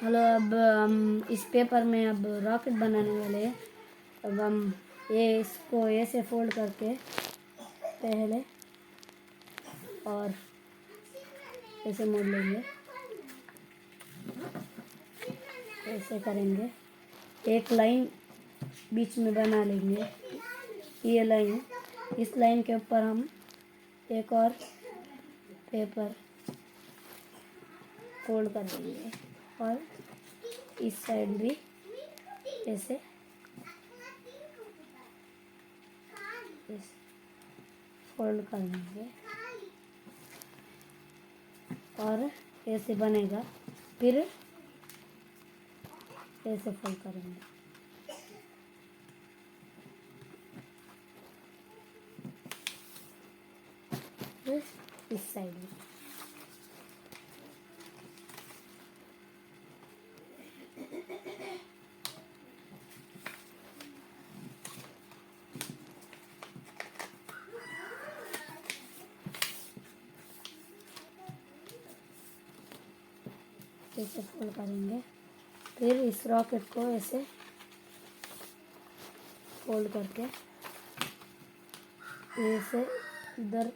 Hello, अब हम इस पेपर में अब रॉकेट बनाने वाले हैं। अब हम इसको ऐसे फोल्ड करके पहले और ऐसे मोड़ लेंगे, ऐसे करेंगे, एक लाइन बीच में बना लेंगे। ये लाइन, इस लाइन के ऊपर हम एक और पेपर फोल्ड कर देंगे और इस साइड भी ऐसे फोल्ड कर देंगे और ऐसे बनेगा। फिर ऐसे फोल्ड करेंगे। फिर इस साइड में ऐसे फोल्ड करेंगे। फिर इस रॉकेट को ऐसे फोल्ड करके ऐसे इधर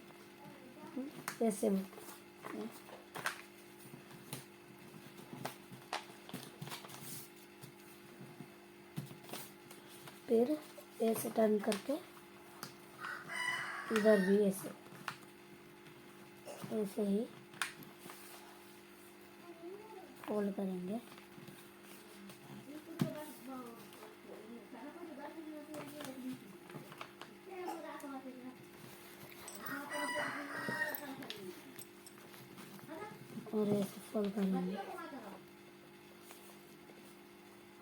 ऐसे फिर ऐसे टर्न करके इधर भी ऐसे ऐसे ही फोल्ड करेंगे। और ऐसे फोल्ड करेंगे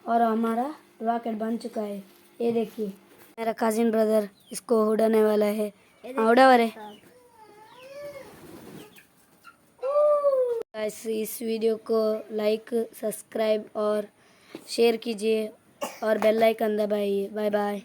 और हमारा रॉकेट बन चुका है। ये देखिए, मेरा कजिन ब्रदर इसको उड़ाने वाला है। उड़ा वाले गाइस, इस वीडियो को लाइक, सब्सक्राइब और शेयर कीजिए और बेल आइकन दबाइए। Bye bye.